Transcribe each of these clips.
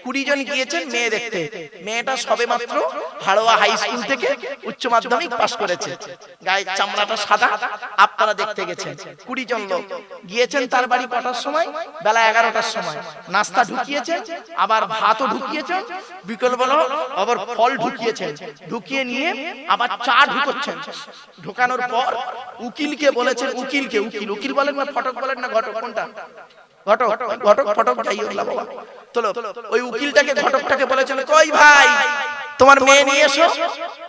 20 জন গিয়েছেন মেয়ে দেখতে। মেয়েটা সবেমাত্র হাড়োয়া হাই স্কুল থেকে উচ্চ মাধ্যমিক পাশ করেছে, গায়ের চামড়াটা সাদা। আপনারা দেখতে গেছেন 20 জন লোক গিয়েছেন তার বাড়ি। কটার সময়? বেলা 11টার সময়। নাস্তা ঢুকিয়েছেন, আবার ভাতও ঢুকিয়েছেন, বিকেলবেলা আবার ফল ঢুকিয়েছেন। ঢুকিয়ে নিয়ে আবার চা ঢুকাচ্ছেন। ঢোকানোর পর উকিলকে বলেছেন, উকিলকে উকিল বলেন না ফটক বলেন না ঘটক, কোনটা? ঘটক, ঘটক ফটক যাই হোক না বাবা, চলো ওই উকিলটাকে ঘটকটাকে বলেছেন, কই ভাই তোমার মেয়ে নিয়ে এসো।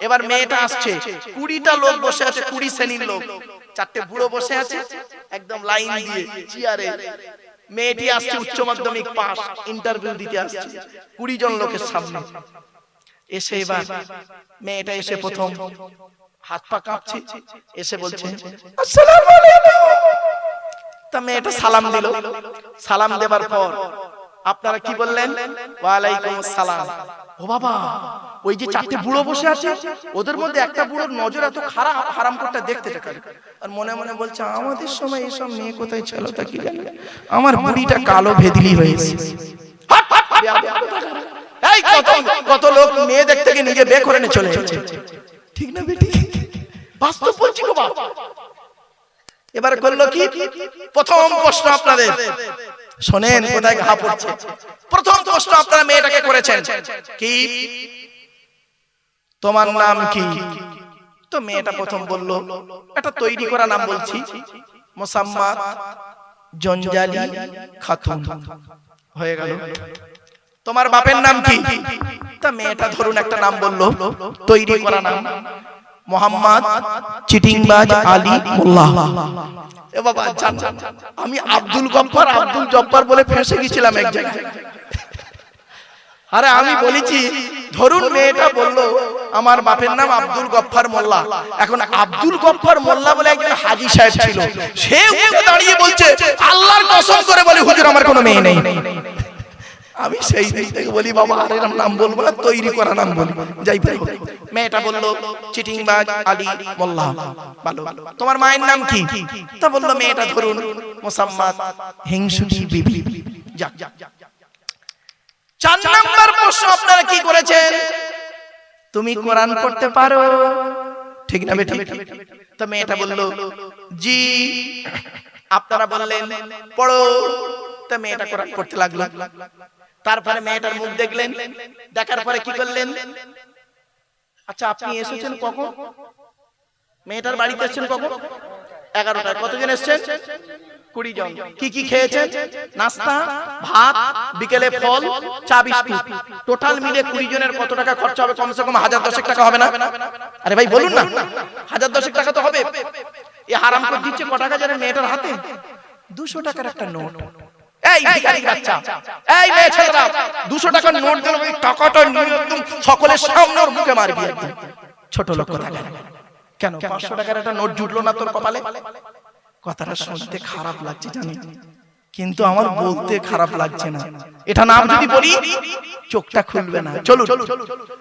এবার মেয়েটা আসছে, 20টা লোক বসে আছে, 20 শ্রেণীর লোক, 4টে বুড়ো বসে আছে একদম লাইন দিয়ে চেয়ারে। মেয়েটি আসছে উচ্চ মাধ্যমিক পাস, ইন্টারভিউ দিতে আসছে 20 জন লোকের সামনে। এসে এবার মেয়েটা এসে প্রথম হাত পা কাঁপছে, এসে বলছে আসসালামু আলাইকুম। তা মেয়েটা সালাম দিল। সালাম দেবার পর আপনারা কি বললেন? ওয়ালাইকুম আসসালাম। ও বাবা, ওই যে 4টে বুড়ো বসে আছে ওদের মধ্যে একটা বুড়োর নজর এত খারাপ, হারামখোরটা দেখতে থাকে আর মনে মনে বলছে আমাদের সময় এসব মেয়ে কোথায় ছিল তা কি জানি, আমার বুড়িটা কালো ভেদলি হয়েছে। এই কত লোক মেয়ে দেখতে গিয়ে নিজে বে করে নিয়ে চলে যাচ্ছে, ঠিক না বেটি? বাস্তব বলছি গো বাবা। এবার করলো কি? প্রথম প্রশ্ন আপনাদের শোনেন, কোথায় ঘা পড়ছে। প্রথম প্রশ্ন আপনারা মেয়েটাকে করেছেন কি, তোমার নাম কি? তো মেয়েটা প্রথম বলল, একটা তৈরি করা নাম বলছি, মোসাম্মাত জঞ্জালি খাতুন। হয়ে গেল। তোমার বাপের নাম কি? তা মেয়েটা ধরুন একটা নাম বলল, তৈরি করা নাম, মোহাম্মদ চিটিংবাজ আলী মোল্লা। এ বাবা জান, আমি আব্দুল জব্বার বলে ফেঁসে গেছিলাম এক জায়গায়। আরে আমি বলেছি, ধরুন মেয়েটা বললো আমার বাপের নাম আব্দুল গফফার মোল্লা। এখন আব্দুল গফফার মোল্লা বলে একজন হাজী সাহেব ছিল, সে উঠে দাঁড়িয়ে বলছে আল্লাহর কসম করে বলে হুজুর আমার কোনো মেয়ে নেই। আমি সেই দিক থেকে বলি বাবা আর এরকম নাম বলবো না, তৈরি করা নাম বলি। যাই পাই, মেয়েটা বললো চিটিংবাজ আলী মোল্লা। ভালো, তোমার মায়ের নাম কি? তা বললো মেয়েটা ধরুন মোসাম্মাত হিংসুটি বিবি। যাক, 4 নাম্বার প্রশ্ন আপনারা কি করেছেন? তুমি কোরআন পড়তে পারো, ঠিক না বেটি? তো মেয়েটা বললো জি। আপনারা বললেন পড়ো। তো মেয়েটা কোরআন পড়তে লাগলো। তারপরে মেয়েটার মুখ দেখলেন, দেখার পরে কি করলেন? আচ্ছা আপনি এসেছেন কখন? মেয়েটার বাড়িতে এসেছেন কখন? 11টায়। কতজন এসেছেন? 20 জন। কি কি খেয়েছেন? নাস্তা, ভাত, বিকেলে ফল, চা, বিস্কুট। টোটাল মিলে 20 জনের কত টাকা খরচা হবে? কমসে কম 1010 টাকা হবে না? আরে ভাই বলুন না, 1010 টাকা তো হবে। এই হারাম করে দিচ্ছে ক টাকা জানেন মেয়েটার হাতে? 200 টাকার একটা নোট। এই ভিখারি বাচ্চা, এই মেয়ে ছেলেরা 200 টাকার নোট দিল, ওই টাকাটা নিয়ে একদম সকলের সামনে ওর মুখে মারবি একদম। ছোট লোক কোথাকার। কেন 500 টাকার একটা নোট জুটলো না তোর কপালে? কথাটা শুনতে খারাপ লাগছে জানি, কিন্তু আমার বলতে খারাপ লাগছে না। এটা নাম যদি বলি চোখটা খুলবে না। চলুন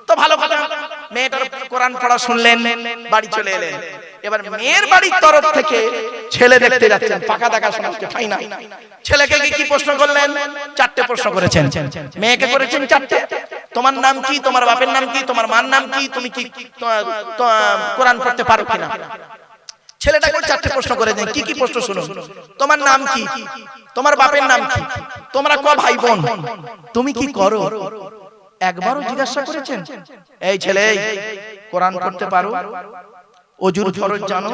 তো ভালো কথা। মেয়েটার কোরআন পড়া শুনলেন, বাড়ি চলে এলেন। এবার মেয়ের বাড়ির তরফ থেকে ছেলে দেখতে যাচ্ছেন, পাকা দেখা শোনাচ্ছে ফাইনাল। ছেলেকে কি প্রশ্ন করলেন? 4টে প্রশ্ন করেছেন। মেয়েকে করেছেন 4টে। তোমার নাম কি? তোমার বাপের নাম কি? তোমার মার নাম কি? তুমি কি কোরআন পড়তে পারো কিনা? ছেলেটাকে 4টে প্রশ্ন করে দেন। কি কি প্রশ্ন শুনুন। তোমার নাম কি? তোমার বাপের নাম কি? তোমরা ক ভাই বোন? তুমি কি করো? একবারও জিজ্ঞাসা করেছেন এই ছেলে কোরআন পড়তে পারো? ওযুর ফরজ জানো?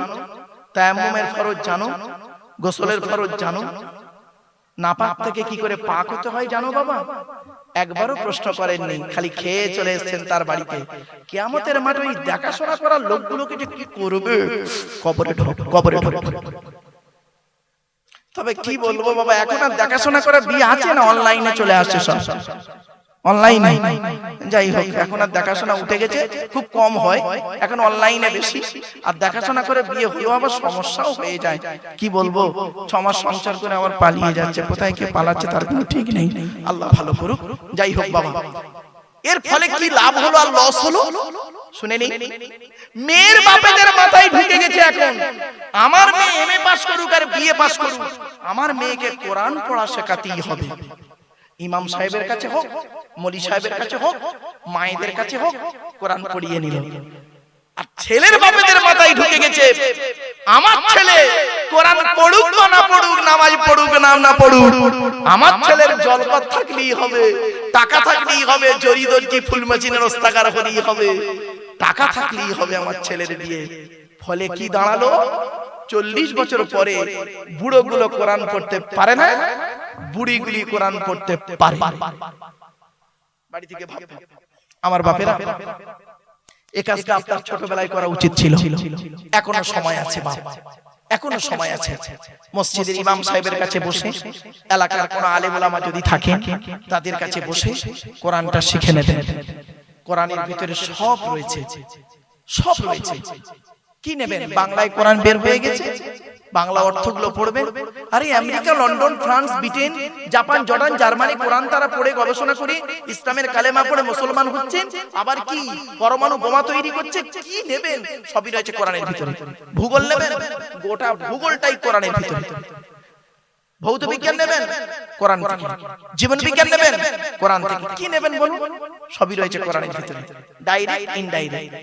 তায়াম্মুমের ফরজ জানো? গোসলের ফরজ জানো? নাপাক থেকে কি করে পাক হতে হয় জানো বাবা? একবারও প্রশ্ন করেননি, খালি খেয়ে চলে এসেছেন তার বাড়িতে। কিয়ামতের মাঠে ওই দেখাশোনা করার লোকগুলোকে যে কি করবে? কবরে ঢোক, কবরে ঢোক। তবে কি বলবো বাবা, এখন আর দেখাশোনা করার বিয়ে আছে না? অনলাইনে চলে আসছে সব, অনলাইনে। যাই হোক, এখন আর দেখাশোনা উঠে গেছে, খুব কম হয়, এখন অনলাইনে বেশি। আর দেখাশোনা করে বিয়ে হলেও আবার সমস্যাও হয়ে যায়। কি বলবো, 6 মাস সংসার করে আবার পালিয়ে যাচ্ছে। কোথায় কে পালাচ্ছে তার কোনো ঠিক নেই, আল্লাহ ভালো করুক। যাই হোক বাবা, এর ফলে কি লাভ হলো আর লস হলো শুনেনি? মেয়ের বাপেদের মাথায় ঢুকে গেছে এখন, আমার মেয়ে এমএ পাস করুক আর বিএ পাস করুক, আমার মেয়েকে কোরআন পড়া শেখাতেই হবে। ইমাম সাহেবের কাছে হোক, মলি সাহেবের কাছে হোক, মায়েদের কাছে হোক, কোরআন পড়িয়ে নিল। আর ছেলের বাপেদের মাথায় ঢুকে গেছে, আমার ছেলে কোরআন পড়ুক বা না পড়ুক, নামাজ পড়ুক না পড়ুক, আমার ছেলের জলপথ থাকলেই হবে, টাকা থাকলেই হবে, জরি দর্জি ফুল মেশিনের ওস্তাকার হলেই হবে, টাকা থাকলেই হবে আমার ছেলের বিয়ে। ফলে কি দাঁড়ালো, 40 বছর পরে বুড়োগুলো কোরআন পড়তে পারে না, বুড়িগুলি কোরআন পড়তে পারে। বাড়ি থেকে ভাব, আমার বাপেরা এই কাজটা আপনার ছোটবেলায় করা উচিত ছিল। এখনো সময় আছে বাপ, এখনো সময় আছে। মসজিদের ইমাম সাহেবের কাছে বসে, এলাকার কোন আলেম ওলামা যদি থাকে তাদের কাছে বসে কোরআনটা শিখে নেবেন। কোরআনের ভিতরে সব রয়েছে, সব রয়েছে। কি নেবেন? বাংলায় কোরআন বের হয়ে গেছে, বাংলা অর্থগুলো পড়বেন। আরে America, London, France, Britain, Japan, Jordan, Germany কোরআন তারা পড়ে গবেষণা করে ইসলামের কালেমা পড়ে মুসলমান হচ্ছেন, আবার কি পরমাণু বোমা তৈরি করছে। কি নেবেন? সবই রয়েছে কোরআনের ভিতরে। ভূগোল নেবেন, গোটা ভূগোলটাই কোরআনের ভিতরে। ভৌত বিজ্ঞান নেবেন, কোরআন থেকে। জীবন বিজ্ঞান নেবেন, কোরআন থেকে। কি নেবেন বলুন? সবই রয়েছে কোরআনের ভিতরে, ডাইরেক্ট ইনডাইরেক্ট।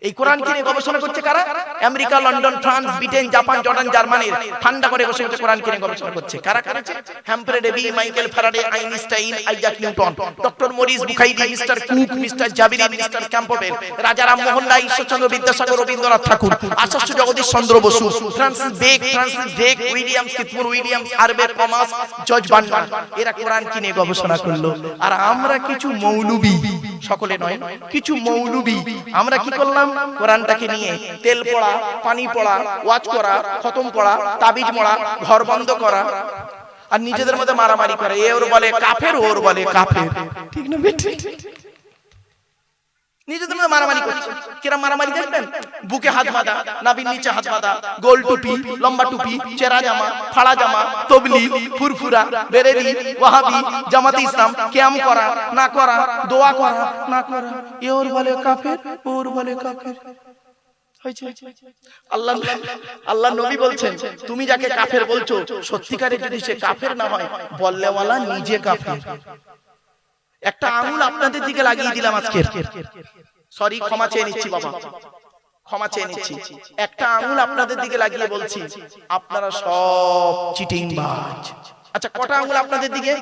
এই কোরআন কি নিয়ে গবেষণা করছে কারা? America, London, France, Britain, Japan, Jordan, জার্মানির ঠান্ডা করে বসে বসে কোরআন কি নিয়ে গবেষণা করছে। কারা করেছে? Humphry Davy, Michael Faraday, Einstein, Isaac Newton, doctor Maurice বুখাইরি, মিস্টার কুক, মিস্টার জাবিরি, mister Campbell, Raja Rammohan Roy, Ishwarchandra Vidyasagar, Rabindranath Tagore, Acharya Jagadish Chandra Bose, Francis Drake, Williams কিথমুর Williams, Herbert Thomas, George Bernard, এরা কোরআন কি নিয়ে গবেষণা করলো। আর আমরা কিছু মৌলবি, সকলে নয়, কিছু মৌলবি আমরা কি করলাম? কোরআনটাকে নিয়ে তেল পড়া, পানি পড়া, ওয়াজ করা, খতম পড়া, তাবিজ মোড়া, ঘর বন্ধ করা, আর নিজেদের মধ্যে মারামারি করে। এ ওর বলে কাফের, ওর বলে কাফের, ঠিক না বেটি? নিজেদের মধ্যে মারামারি করছে। কিরা মারামারি দেখবেন? বুকে হাত বাঁধা, নাভির নিচে হাত বাঁধা, গোল টুপি, লম্বা টুপি, চেরা জামা, ফাড়া জামা, তবলিগ, ফুরফুরা, বেরেলি, ওয়াহাবি, জামাতে ইসলাম, কিয়াম করা না করা, দোয়া করা না করা। এ ওর বলে কাফের, ওর বলে কাফের। আল্লাহ আল্লাহ নবী বলছেন, তুমি যাকে কাফের বলছো সত্যিকারে যদি সে কাফের না হয়, বললেওয়ালা নিজে কাফের। একটা আঙুল আপনাদের দিকে লাগিয়ে দিলাম আজকে, সরি ক্ষমা চেয়ে নিচ্ছি বাবা, ক্ষমা চেয়ে নিচ্ছি। একটা আঙুল আপনাদের দিকে লাগিয়ে বলছি, আপনারা সব চিটিংবাজ। আচ্ছা কটা আঙুল আপনাদের দিকে?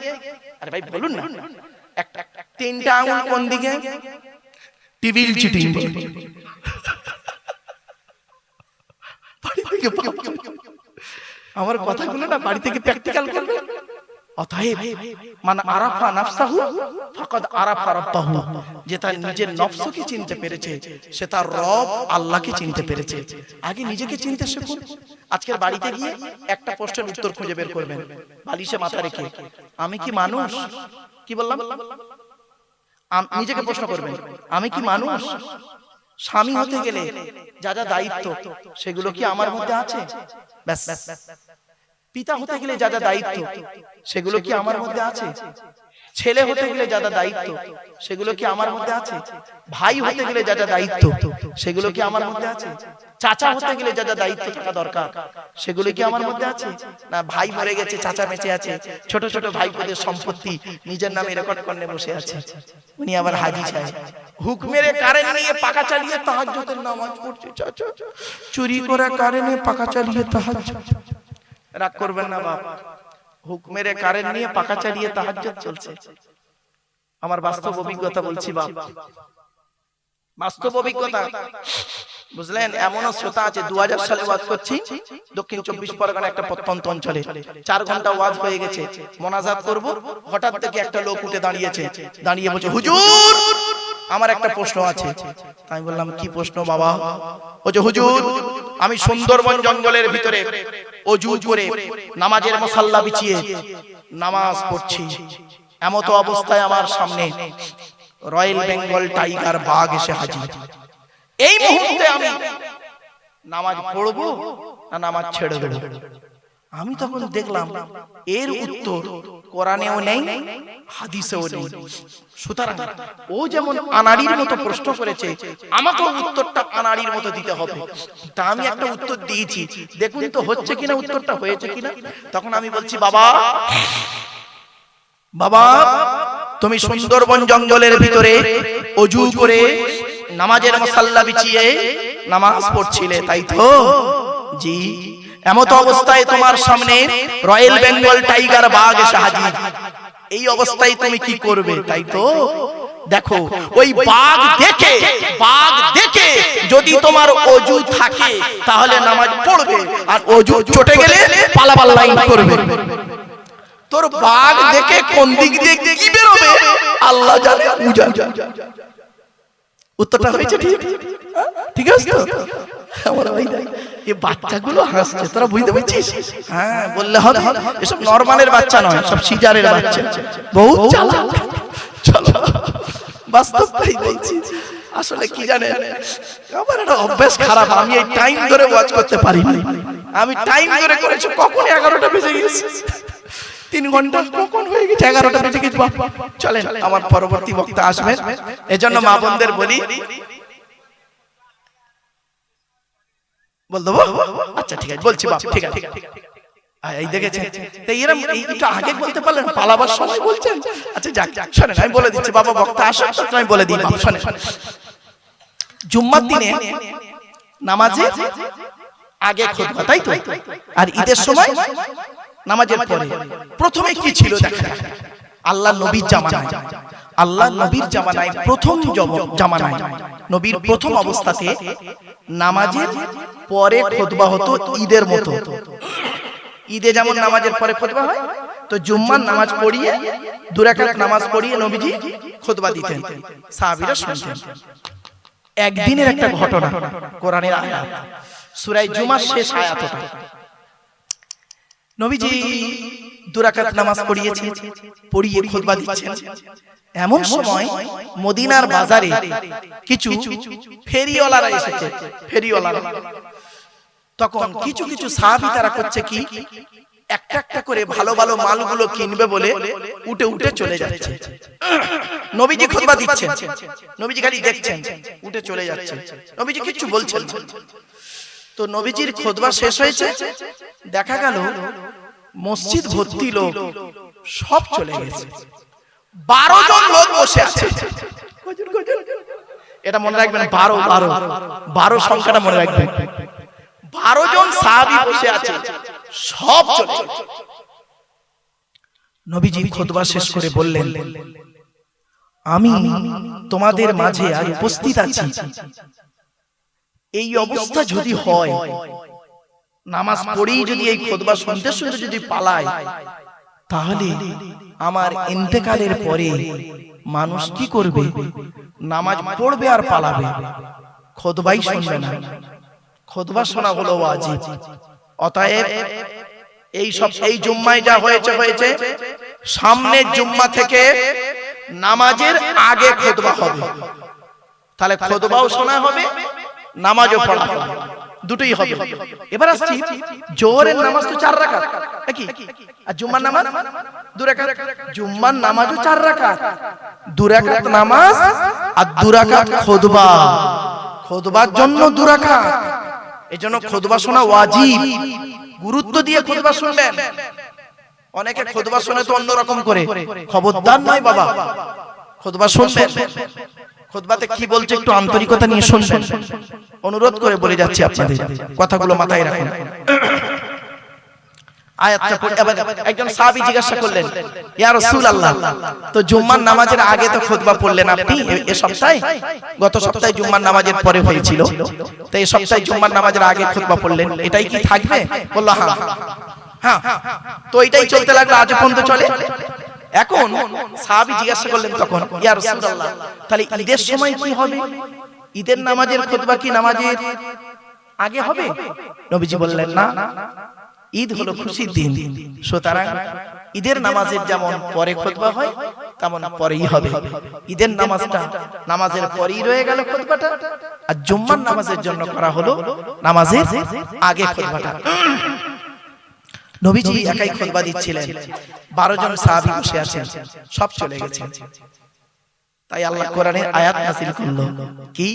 আরে ভাই বলুন না। একটা, তিনটা আঙুল কোন দিকে? টিভিল চিটিংবাজ। আমার কথাগুলো না বাড়ি থেকে প্র্যাকটিক্যাল করবেন। অতএব মান আরাফা নাফসাহু ফাকাদ আরাফা রাব্বাহু, যে তার নিজের নফসকে চিনতে পেরেছে সে তার রব আল্লাহকে চিনতে পেরেছে। আগে নিজেকে চিনতে শিখুন। আজকের বাড়িতে গিয়ে একটা প্রশ্নের উত্তর খুঁজে বের করবেন, বালিশে মাথা রেখে, আমি কি মানুষ? কি বললাম? নিজেকে প্রশ্ন করবেন, আমি কি মানুষ? স্বামী হতে গেলে যা যা দায়িত্ব সেগুলো কি আমার মধ্যে আছে? ব্যাস। পিতা হতে গেলে যা যা দায়িত্ব সেগুলো কি আমার মধ্যে আছে? ছেলে হতে গেলে যা যা দায়িত্ব সেগুলো কি আমার মধ্যে আছে? ভাই হতে গেলে যা যা দায়িত্ব সেগুলো কি আমার মধ্যে আছে? চাচা হতে গেলে যা যা দায়িত্ব থাকা দরকার সেগুলো কি আমার মধ্যে আছে? না ভাই মরে গেছে, চাচা বেঁচে আছে, ছোট ছোট ভাইপোদের সম্পত্তি নিজের নামে রেকর্ড করে বসে আছে। উনি আবার হাজি সাহেব, হুক মেরে কারেন্ট নিয়ে পাকা চালিয়ে তাহাজ্জুদের নামাজ পড়ছে। চাচা চুরি করা কারেন্টে পাকা চালিয়ে তাহাজ্জুদ। রাগ করবেন না বাপ, হুক মেরে কারেন্ট নিয়ে পাকা চালিয়ে তাহাজ্জুদ চলছে। আমার বাস্তব অভিজ্ঞতা বলছি বাপ, বাস্তব অভিজ্ঞতা, বুঝলেন? এমনও শ্রোতা আছে, 2000 সালে ওয়াজ করছি দক্ষিণ 24 পরগনা একটা প্রত্যন্ত অঞ্চলে, 4 ঘন্টা ওয়াজ হয়ে গেছে, মোনাজাত করব, হঠাৎ থেকে একটা লোক উঠে দাঁড়িয়েছে, দাঁড়িয়ে বলছে, হুজুর আমার একটা প্রশ্ন আছে। আমি বললাম কি প্রশ্ন বাবা? বলছে হুজুর আমি সুন্দরবন জঙ্গলের ভিতরে ওযু করে নামাজের মুসাল্লা বিছিয়ে নামাজ পড়ছি, এমত অবস্থায় আমার সামনে রয়্যাল বেঙ্গল টাইগার বাঘ এসে হাজির। এই মুহূর্তে আমি নামাজ পড়বো না নামাজ ছেড়ে দেব? আমি তখন দেখলাম এর উত্তর কোরআনেও নেই, হাদিসেও নেই। সুতরাং ও যেমন আনাড়ির মতো প্রশ্ন করেছে, আমাকেও উত্তরটা আনাড়ির মতো দিতে হবে। তা আমি একটা উত্তর দিয়েছি, দেখুন তো হচ্ছে কিনা, উত্তরটা হয়েছে কিনা। তখন আমি বলছি বাবা বাবা তুমি সুন্দরবন জঙ্গলের ভিতরে ওযু করে নামাজের মুসাল্লা বিছিয়ে নামাজ পড়ছিলে তাই তো? জি। এমত অবস্থায় তোমার সামনে রয়্যাল বেঙ্গল টাইগার বাঘ এসে হাজির। এই অবস্থায় তুমি কি করবে তাই তো? দেখো ওই বাঘ দেখে যদি তোমার ওযু থাকে তাহলে নামাজ পড়বে, আর ওযু চটে গেলে পালাবার লাইন করবে। তোর বাঘ দেখে কোন দিক দিয়ে কি বেরোবে আল্লাহ জানে। উত্তরটা হয়েছে ঠিক? ঠিক আছে তো? আমার ভাই দেখ এই বাচ্চাগুলো হাসছে, তোরা বুঝতে পারছিস? হ্যাঁ বললে হবে, এসব নরমালের বাচ্চা নয়, সব সিজারের বাচ্চা, বহুত চালাক। চলো বাস্তবটাই বলছি। আসলে কি জানেন, আমার একটা অভ্যাস খারাপ, আমি এই টাইম ধরে ওয়াচ করতে পারি না। আমি টাইম ধরে করেছি, কখন 11টা বেজে গেছে, 3 ঘন্টা কখন হয়ে গেছে, 11টা বেজে গেছে। চলেন আমার পরবর্তী বক্তা আসবেন, এজন্য মা বোনদের বলি বল দেবো। আচ্ছা ঠিক আছে বলছি বাপ, ঠিক আছে। এই দেখেছেন তো এরকম এইটা আগে বলতে পারলেন, পালাবার সময় বলছেন। আচ্ছা যাক শুনেন, আমি বলে দিচ্ছি বাবা বক্তা আসুন, আমি বলে দিই বাপ শুনেন। জুম্মার দিনে নামাজে আগে খুতবা তাই তো, আর ঈদের সময় নামাজের পরে। প্রথমে কি ছিল দেখা যাক। আল্লাহ নবীর জামানায় প্রথম জামানায় নবীর প্রথম অবস্থাতে নামাজের পরে খুতবা হতো ঈদের মতো। ঈদে যেমন নামাজের পরে খুতবা হয়, তো জুম্মার নামাজ পড়িয়ে 2 রাকাত নামাজ পড়িয়ে নবীজি খুতবা দিতেন, সাহাবীরা শুনতেন। একদিনের একটা ঘটনা, কোরআনের আয়াত, সূরা জুমার শেষ আয়াতটা। নবীজি 2 রাকাত নামাজ পড়িয়ে খুতবা দিচ্ছেন। এমন সময় মদিনার বাজারে কিছু ফেরিওয়ালারা এসেছে। তখন কিছু সাহাবী তারা করছে কি, একটা একটা করে ভালো ভালো মালগুলো কিনবে বলে উঠে চলে যাচ্ছে। নবীজি খুতবা দিচ্ছেন, নবীজি খালি দেখছেন, উঠে চলে যাচ্ছে, নবীজি কিছু বলছেন। তো নবীজির খুতবা শেষ হয়েছে, দেখা গেল মসজিদ ভর্তি লোক, সব চলে গেছে। 12 জন লোক বসে আছে। এটা মনে রাখবেন, 12 সংখ্যাটা মনে রাখবেন। 12 জন সাহাবী বসে আছে, সব চলে গেছে। নবীজি খুতবা শেষ করে বললেন, আমি তোমাদের মাঝে আর উপস্থিত আছি। এই অবস্থা যদি হয়, নামাজ পড়েই যদি এই খুতবা শুনতে যদি পালায়, তাহলে আমার ইন্তেকালের পরে মানুষ কি করবে? নামাজ পড়বে আর পালাবে, খুতবাই শুনবে না। খুতবা শোনা হলো ওয়াজিব। অতএব এই জুম্মায় যা হয়েছে, সামনের জুম্মা থেকে নামাজের আগে খুতবা হবে। তাহলে খুতবাও শোনা হবে, নামাজও পড়া হবে, দুটোই হবে। এবার আসছি, জোহরের নামাজ তো 4 রাকাত নাকি, আর জুম্মার নামাজ 2 রাকাত। জুম্মার নামাজও 4 রাকাত, 2 রাকাত নামাজ আর 2 রাকাত খুতবা। খুতবার জন্য 2 রাকাত, এজন্য খুতবা শোনা ওয়াজিব। গুরুত্ব দিয়ে খুতবা শুনবেন। অনেকে খুতবা শুনে তো অন্যরকম করে, খবরদার নয় বাবা, খুতবা শুনবেন। খুতবাতে কি বলছে একটু আন্তরিকতা নিয়ে শুনবেন, অনুরোধ করে বলে যাচ্ছি আপনাদের, কথাগুলো মাথায় রাখুন। আয়াতটা পড়ে একজন সাহাবী জিজ্ঞাসা করলেন, ইয়া রাসূলুল্লাহ, তো জুম্মার নামাজের আগে তো খুতবা পড়লেন আপনি এই সপ্তাহে, গত সপ্তাহে জুম্মার নামাজের পরে হয়েছিল, তো এই সপ্তাহে জুম্মার নামাজের আগে খুতবা পড়লেন, এটাই কি থাকবে? বলল হ্যাঁ। তো এটাই চলতে লাগলো, আজ পর্যন্ত চলে। এখন সাহাবী জিজ্ঞাসা করলেন তখন, ইয়া রাসূলুল্লাহ, তাহলে ঈদের সময় কি হবে? ঈদের নামাজের খুতবা কি নামাজের আগে হবে? নবীজি বললেন, না, ঈদ হলো খুশির দিন, সুতরাং ঈদের নামাজের যেমন পরে খুতবা হয় তেমন পরেই হবে। ঈদের নামাজটা নামাজের পরেই রয়ে গেল খুতবাটা, আর জুম্মার নামাজের জন্য করা হলো নামাজের আগে খুতবাটা। নবীজি একাই খুতবা দিচ্ছিলেন, 12 জন সাহাবী বসে আছেন, সব চলে গেছে। তাই আল্লাহ কোরআনে আয়াত নাযিল করলো কি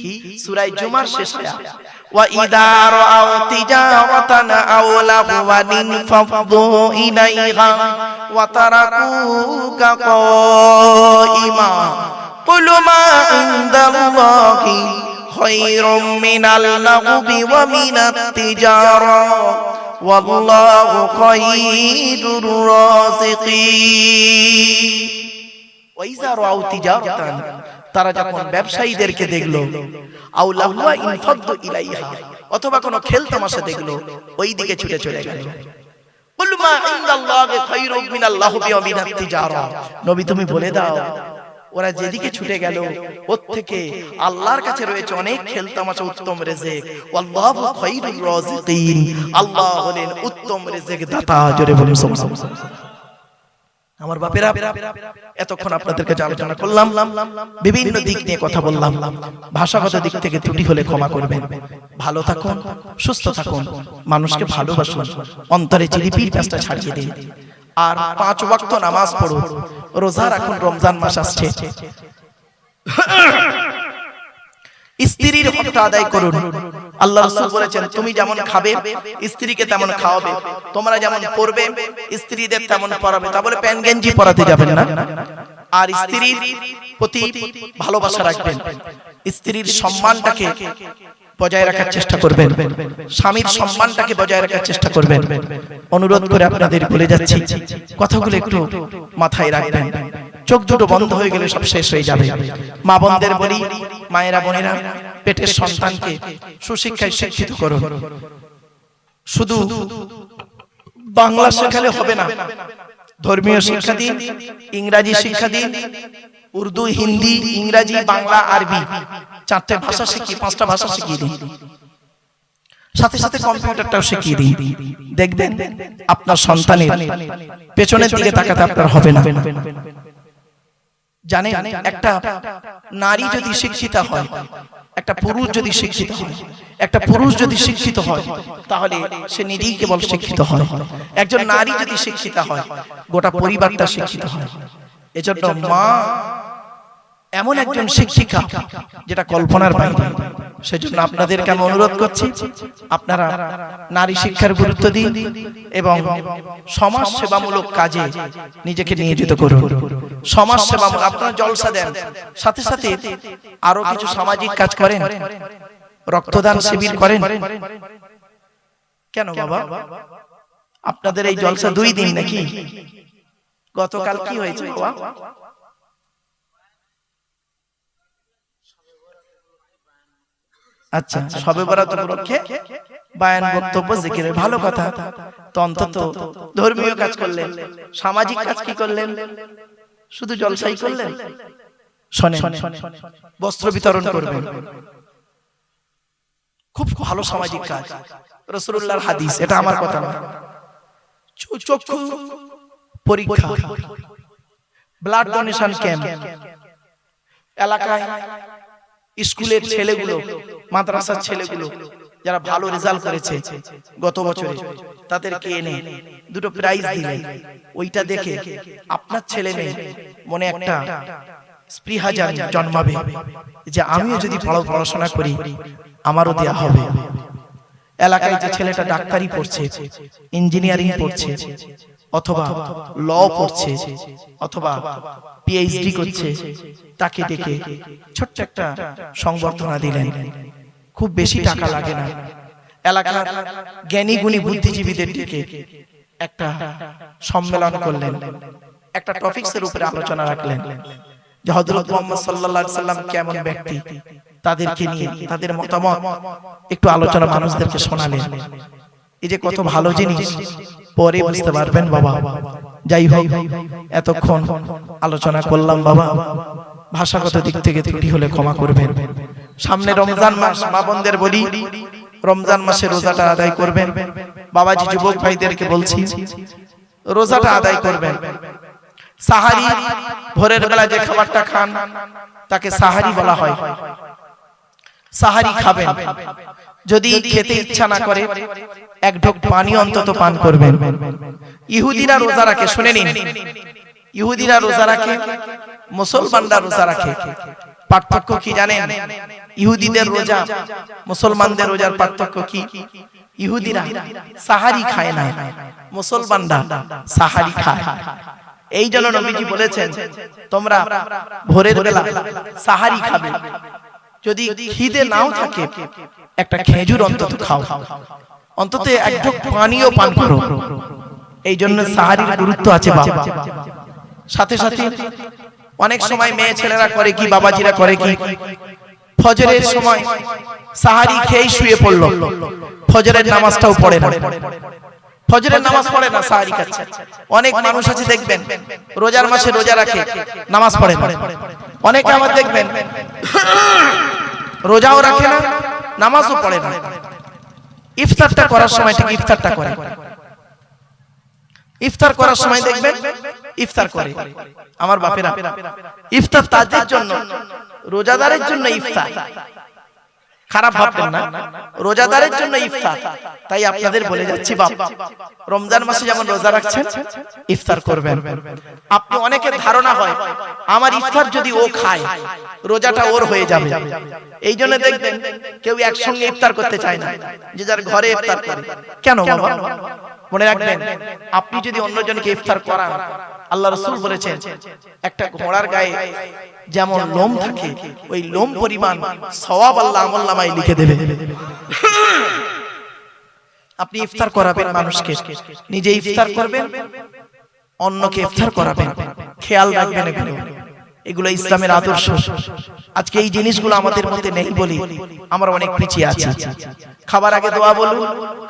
সূরা জুমার শেষ আয়াত ওয়া ইযা রাআউ তিজারাতান আও লাহওয়ান ফাফদু ইলাইহা ওয়া তারাকুকা কাইমা কুল মা ইনদাল্লাহি খায়রুম মিনাল লাহবি ওয়া মিনাত তিজারা ওয়াল্লাহু খায়রুর রাযিকিন। ওয়াইজা রাআউ তিজারাতান, তারা যখন ব্যবসায়ীদেরকে দেখলো, আও লাহওয়া ইনফাদু ইলাইহা, অথবা কোনো খেল তামাশা দেখলো, ওই দিকে ছুটে চলে গেল। কুল মা ইনদাল্লাহি খায়রুম মিনাল লাহবি ওয়া মিনাত তিজারা, নবী তুমি বলে দাও ওরা যেদিকে ছুটে গেল ওর থেকে আল্লাহর কাছে রয়েছে অনেক খেল তামাশা উত্তম রিজিক। আল্লাহু খায়রুর রাযিকিন, আল্লাহ হলেন উত্তম রিজিক দাতা। জোরে বলুন সুবহানাল্লাহ। আমার বাপেরা, এতক্ষণ আপনাদের কাছে আলোচনা করলাম, বিভিন্ন দিক নিয়ে কথা বললাম। ভাষাগত দিক থেকে ত্রুটি হলে ক্ষমা করবেন। ভালো থাকুন, সুস্থ থাকুন, মানুষকে ভালোবাসুন, অন্তরে জিলিপির কাজটা ছাড়িয়ে দিন। আর 5 ওয়াক্ত নামাজ পড়ুন, রোজা রাখুন, রমজান মাস আসছে। স্ত্রীর হকটা আদায় করুন। আল্লাহ রাসূল বলেছেন তুমি যেমন খাবে স্ত্রীকে তেমন খাওয়াবে, তোমরা যেমন পড়বে স্ত্রীদের তেমন পড়াবে। তা বলে প্যান গেঞ্জি পরাতে যাবেন না। আর স্ত্রীর প্রতি ভালোবাসা রাখবেন, স্ত্রীর সম্মানটাকে বজায় রাখার চেষ্টা করবেন, স্বামীর সম্মানটাকে বজায় রাখার চেষ্টা করবেন। অনুরোধ করে আপনাদের বলে যাচ্ছি, কথাগুলো একটু মাথায় রাখবেন। চোখ দুটো বন্ধ হয়ে গেলে সব শেষ হয়ে যাবে। মা বোনদের বলি, মায়েরা বোনেরা, পেটের সন্তানকে সুশিক্ষায় শিক্ষিত করুন। শুধু বাংলা শেখালে হবে না, ধর্মীয় শিক্ষা দিন, ইংরাজি শিক্ষা দিন, উর্দু, হিন্দি, ইংরাজি, বাংলা, আরবি, 4টে ভাষা শিখিয়ে 5টা ভাষা শিখিয়ে দিন। সাথে সাথে কম্পিউটারটাও শিখিয়ে দিন। দেখবেন আপনার সন্তানের পেছনের দিকে তাকাতে আপনার হবে না। জানেন, একটা নারী যদি শিক্ষিত হয়, একটা পুরুষ যদি শিক্ষিত হয়, একটা পুরুষ যদি শিক্ষিত হয়, তাহলে সে নিজেই কেবল শিক্ষিত হয়। একজন নারী যদি শিক্ষিত হয়, গোটা পরিবারটা শিক্ষিত হয়। এজন্য মা এমন একজন শিক্ষিকা যেটা কল্পনার বাইরে। সেজন্য আপনাদেরকে আমি অনুরোধ করছি, আপনারা নারী শিক্ষার গুরুত্ব দিন এবং সমাজ সেবামূলক কাজে নিজেকে নিয়োজিত করুন। সমাজ সেবা, আপনারা জলসা দেন, সাথে সাথে আরো কিছু সামাজিক কাজ করেন, রক্তদান শিবির করেন। কেন বাবা, আপনাদের এই জলসা 2 দিন নাকি? গতকাল কি হয়েছে বাবা? আচ্ছা, শবে বরাত উপলক্ষে বায়ান, বক্তব্য, জিকির, ভালো কথা। তো অন্তত ধর্মীয় কাজ করলেন, সামাজিক কাজ কি করলেন? শুধু জলসাই করলেন? শোনেন, বস্ত্র বিতরণ করবেন, খুব ভালো সামাজিক কাজ, রাসূলুল্লাহর হাদিস, এটা আমার কথা না। চক্ষু পরীক্ষা, ব্লাড ডোনেশন ক্যাম্প, এলাকায় স্কুলের ছেলেগুলো, মাদ্রাসার ছেলেগুলো যারা ভালো রেজাল্ট করেছে গত বছরে, তাদেরকে এনে 2টো প্রাইজ দিলেন। ওইটা দেখে আপনার ছেলে মেয়ে মনে একটা স্পৃহা জন্মাবে যে আমিও যদি পড়াশোনা করি আমারও দেয়া হবে। এলাকায় যে ছেলেটা ডাক্তারি পড়ছে, ইঞ্জিনিয়ারিং পড়ছে, অথবা ল পড়ছে, অথবা পিএইচডি করছে, তাকে ডেকে ছোট্ট একটা সংবর্ধনা দিলেন। খুব বেশি টাকা লাগে না। এলাকার জ্ঞানী গুণী বুদ্ধিজীবীদের ডেকে একটা সম্মেলন করলেন, একটা টপিকসের উপরে আলোচনা রাখলেন যে হযরত মুহাম্মদ সাল্লাল্লাহু আলাইহি সাল্লাম কেমন ব্যক্তি, তাদেরকে নিয়ে তাদের মতামত একটু আলোচনা মানুষদেরকে শোনালেন। এই যে কত ভালো জিনিস, পরে বুঝতে পারবেন বাবা। যাই হোক, এতক্ষণ আলোচনা করলাম বাবা, ভাষাগত দিক থেকে ত্রুটি হলে ক্ষমা করবেন। সামনে রমজান মাস, মা বোনদের বলি রমজান মাসে রোজাটা আদায় করবেন। বাবাজি যুবক ভাইদেরকে বলছি রোজাটা আদায় করবেন। সাহারি, ভোরের বেলা যে খাবারটা খান তাকে সাহারি বলা হয়। সাহারি খাবেন, যদি খেতে ইচ্ছা না করে 1 ঢোক পানি অন্তত পান করবেন। ইহুদিরা রোজা রাখে, শুনে নিন, ইহুদিরা রোজা রাখে মুসলমানরা রোজা রাখে। পার্থক্য কি জানেন? ইহুদিদের রোজা মুসলমানদের রোজার পার্থক্য কি? ইহুদিরা সাহারি খায় না, মুসলমানরা সাহারি খায়। এই জন্য নবীজি বলেছেন তোমরা ভোরের বেলা সাহারি খাবে, যদি খিদে নাও থাকে একটা খেজুর অন্তত খাও, অন্তত এক ঢোক পানিও পান করো। এই জন্য সাহারির গুরুত্ব আছে বাবা। সাথে সাথে অনেক সময় মেয়ে ছেলেরা করে কি, বাবাজিরা করে কি, ফজরের সময় সাহারি খেয়ে শুয়ে পড়লো, ফজরের নামাজটাও পড়ে না, ফজরের নামাজ পড়ে না, সাহারি খাচ্ছে। অনেক মানুষ আছে দেখবেন রোজার মাসে রোজা রাখে, নামাজ পড়ে না। অনেকে আবার দেখবেন রোজাও রাখে না, নামাজও পড়ে না। ইফতারটা করার সময় ঠিক ইফতারটা করে, ইফতার করার সময় দেখবেন ইফতার করে। আমার বাপেরা, ইফতার তাদের জন্য, রোজাদারের জন্য ইফতার। খারাপ ভাববেন না, রোজাদারের জন্য ইফতার। তাই আপনাদের বলে যাচ্ছি বাপ, রমজান মাসে যেমন রোজা রাখছেন ইফতার করবেন। আপনি অনেকের ধারণা হয় আমার ইফতার যদি ও খায় রোজাটা ওর হয়ে যাবে। এই জন্য দেখবেন কেউ একসঙ্গে ইফতার করতে চায় না, যে যার ঘরে ইফতার করে। কেন বাবা? মনে রাখবেন, আপনি যদি অন্যজনকে ইফতার করান, আল্লাহ রাসূল বলেছেন একটা ঘোড়ার গায়ে যেমন লোম থাকে ওই লোম পরিমাণ সওয়াব আল্লাহ আমলনামায় লিখে দেবে। আপনি ইফতার করাবেন মানুষকে, নিজে ইফতার করবেন, অন্যকে ইফতার করাবেন। খেয়াল রাখবেন এগুলো, এগুলো ইসলামের আদর্শ। আজকে এই জিনিসগুলো আমাদের মধ্যে নেই বলি আমরা অনেক পিছিয়ে আছি। খাবার আগে দোয়া বলুন,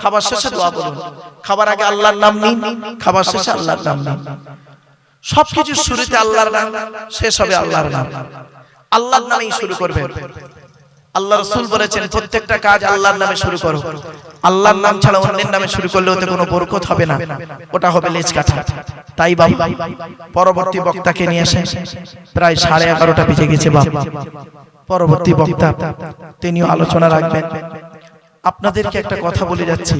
খাবার শেষে দোয়া বলুন। খাবার আগে আল্লাহর নাম নিন, খাবার শেষে আল্লাহর নাম নিন। সবকিছু শুরুতে আল্লাহর নাম, শেষ হবে আল্লাহর নাম। আল্লাহর নামেই শুরু করবেন। আল্লাহ রাসূল বলেছেন প্রত্যেকটা কাজ আল্লাহর নামে শুরু করো। আল্লাহর নাম ছাড়া অন্যের নামে শুরু করলে ওতে কোনো বরকত হবে না, ওটা হবে লেজ কাটা। তাই বাবা পরবর্তী বক্তাকে নিয়ে আসেন। প্রায় 11:30 বেজে গেছে বাবা। পরবর্তী বক্তা তিনিও আলোচনা রাখবেন। আপনাদেরকে একটা কথা বলে যাচ্ছি,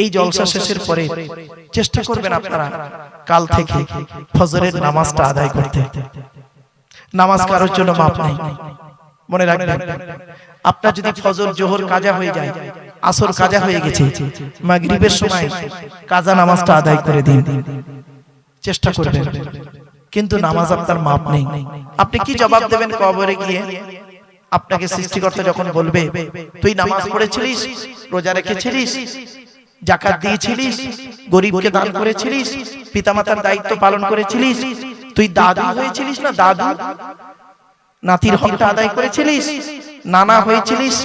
এই জলসা শেষের পরে চেষ্টা করবেন আপনারা কাল থেকে ফজরের নামাজটা আদায় করতে। নামাজ কারোর জন্য মাপ নাই, মনে রাখবেন। আপনার যদি ফজর জোহর কাজা হয়ে যায়, আসর কাজা হয়ে গেছে, মাগরিবের সময় কাজা নামাজটা আদায় করে দিন, চেষ্টা করবেন। কিন্তু নামাজ আপনার মাপ নেই। আপনি কি জবাব দেবেন কবরে গিয়ে? আপনাকে সৃষ্টিকর্তা যখন বলবে তুই নামাজ পড়েছিলিস, রোজা রেখেছিলিস, যাকাত দিয়েছিলিস, গরিবকে দান করেছিলিস, পিতামাতার দায়িত্ব পালন করেছিলিস, তুই দাদু হয়েছিলিস না, দাদু নাতির হকটা আদায় করেছিলিস, নানা হয়েছিলিস,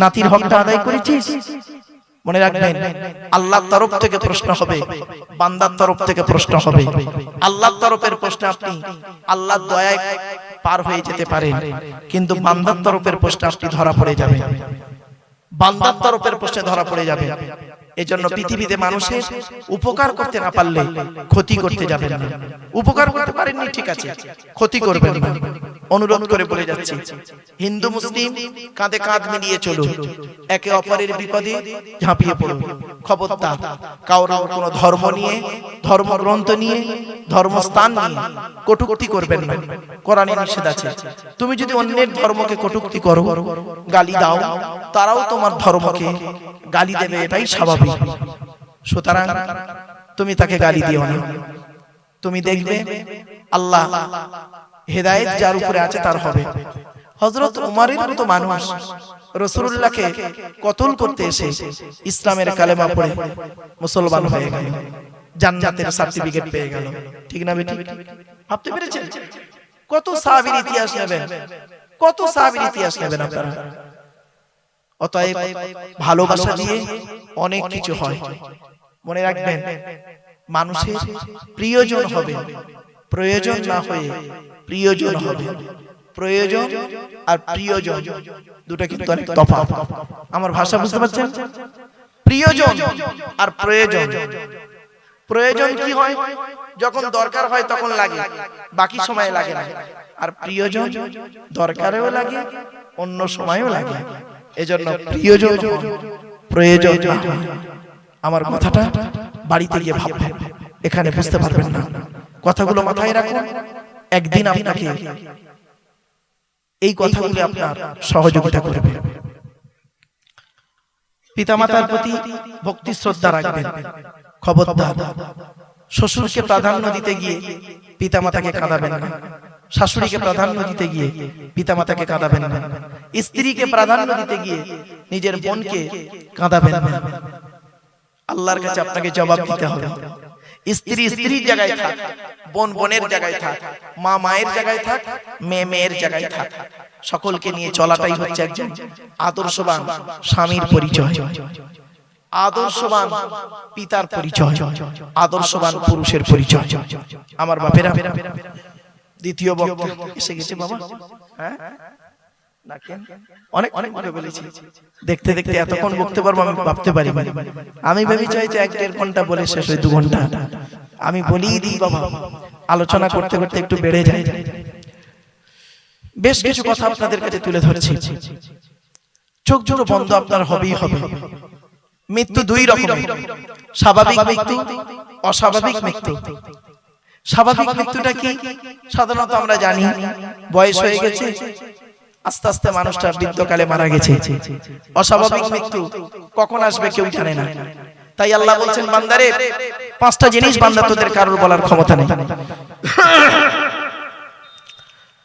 নাতির হকটা আদায় করেছিস? মনে রাখবেন আল্লাহর তরফ থেকে প্রশ্ন হবে, বান্দার তরফ থেকে প্রশ্ন হবে। আল্লাহর তরফের প্রশ্নে আপনি আল্লাহর দয়ায় পার হয়ে যেতে পারেন, কিন্তু বান্দার তরফের প্রশ্নে আপনি ধরা পড়ে যাবেন, বান্দার তরফের প্রশ্নে ধরা পড়ে যাবেন। এজন্য পৃথিবীতে মানুষের উপকার করতে না পারলে ক্ষতি করতে যাবেন না। উপকার করতে পারেননি ঠিক আছে, ক্ষতি করবেন না। অনুরোধ করে বলে যাচ্ছি, হিন্দু মুসলিম কাঁধে কাঁধ মিলিয়ে চলুন, একে অপরের বিপদে ঝাঁপিয়ে পড়ুন। খবরদার কারোর কোনো ধর্ম নিয়ে, ধর্মগ্রন্থ নিয়ে, ধর্মস্থান নিয়ে কটূক্তি করবেন না। কোরআনে নিষেধ আছে। তুমি যদি অন্যের ধর্মকে কটূক্তি করো, গালি দাও, তারাও তোমার ধর্মকে গালি দেবে, এটাই স্বাভাবিক। সুতরাং তুমি তাকে গালি দিও না। তুমি দেখবে আল্লাহ হেদায়েত যার উপরে আছে তার হবে। হযরত উমরের মতো মানুষ রাসূলুল্লাহকে কতল করতে এসে ইসলামের কালেমা পড়ে মুসলমান হয়ে গেল, জান্নাতের সার্টিফিকেট পেয়ে গেল। ঠিক না বেটি? ভাবতে পেরেছেন? কত সাহাবীর ইতিহাস নেবেন, কত সাহাবীর ইতিহাস নেবেন আপনারা। অতএব ভালোবাসা দিয়ে অনেক কিছু হয়। মনে রাখবেন মানুষের প্রিয়জন হবে, প্রয়োজন না হয়ে প্রিয়জন হবে। প্রয়োজন আর প্রিয়জন দুটো কিন্তু অনেক তফাৎ। আমার ভাষা বুঝতে পারছেন? প্রিয়জন আর প্রয়োজন। প্রয়োজন কি হয়? যখন দরকার হয় তখন লাগে, বাকি সময় লাগে না। আর প্রিয়জন দরকারেও লাগে, অন্য সময়ও লাগে। এজন্য প্রিয়জন প্রয়োজন না। আমার কথাটা বাড়িতে গিয়ে ভাববেন, এখানে বুঝতে পারবেন না। কথাগুলো মাথায় রাখুন, একদিন আপনাকে এই কথাগুলি আপনার সহযোগিতা করবে। পিতামাতার প্রতি ভক্তি শ্রদ্ধা রাখবেন। খবরদার শ্বশুরকে প্রাধান্য দিতে গিয়ে পিতামাতাকে কাঁদাবেন না, শাশুড়িকে প্রাধান্য দিতে গিয়ে পিতামাতাকে কাঁদাবেন না, স্ত্রীকে প্রাধান্য দিতে গিয়ে নিজের বোনকে কাঁদাবেন না। আল্লাহর কাছে আপনাকে জবাব দিতে হবে। স্ত্রী স্ত্রীর জায়গায় থাক, বোন বোনের জায়গায় থাক, মা মায়ের জায়গায় থাক, মেয়ে মেয়ের জায়গায় থাক, সকলকে নিয়ে চলাটাই হচ্ছে একজন আদর্শবান স্বামীর পরিচয়, আদর্শবান পিতার পরিচয়, আদর্শবান পুরুষের পরিচয়। আমার বাপেরা, দ্বিতীয় বক্তা এসে গেছে বাবা। হ্যাঁ অনেক অনেক করে বলেছি, দেখতে দেখতে এতক্ষণ বলতে পারবো আমি ভাবতে পারি। আমি ভেবে চাই যে 1-1.5 ঘন্টা বলে শেষ হয় 2 ঘন্টা। আমি বলি দিই বাবা, আলোচনা করতে করতে একটু বেড়ে যায়। বেশ কিছু কথা আপনাদের কাছে তুলে ধরেছি। চোখ দুটো বন্ধ আপনার হবেই হবে। মৃত্যু 2 রকমের, স্বাভাবিক মৃত্যু, অস্বাভাবিক মৃত্যু। স্বাভাবিক মৃত্যুটা কি? সাধারণত আমরা জানি বয়স হয়ে গেছে, আস্তে আস্তে মানুষটা বৃদ্ধকালে মারা গেছে। অস্বাভাবিক মৃত্যু কখন আসবে কেউ জানে না। তাই আল্লাহ বলছেন, বান্দারে 5টা জিনিস বান্দা তোদের কারোর বলার ক্ষমতা নেই।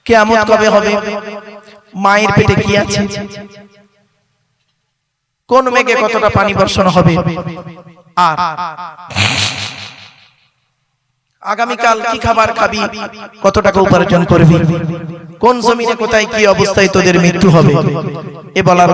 কিয়ামত কবে হবে, মায়ের পেটে কি আছে, কোন মেঘে কতটা পানি বর্ষণ হবে, আর আগামীকাল কি খাবার খাবি, কত টাকা উপার্জন করবি, কোন জমিনে কোথায় কি অবস্থায় তোদের মৃত্যু হবে, এ বলার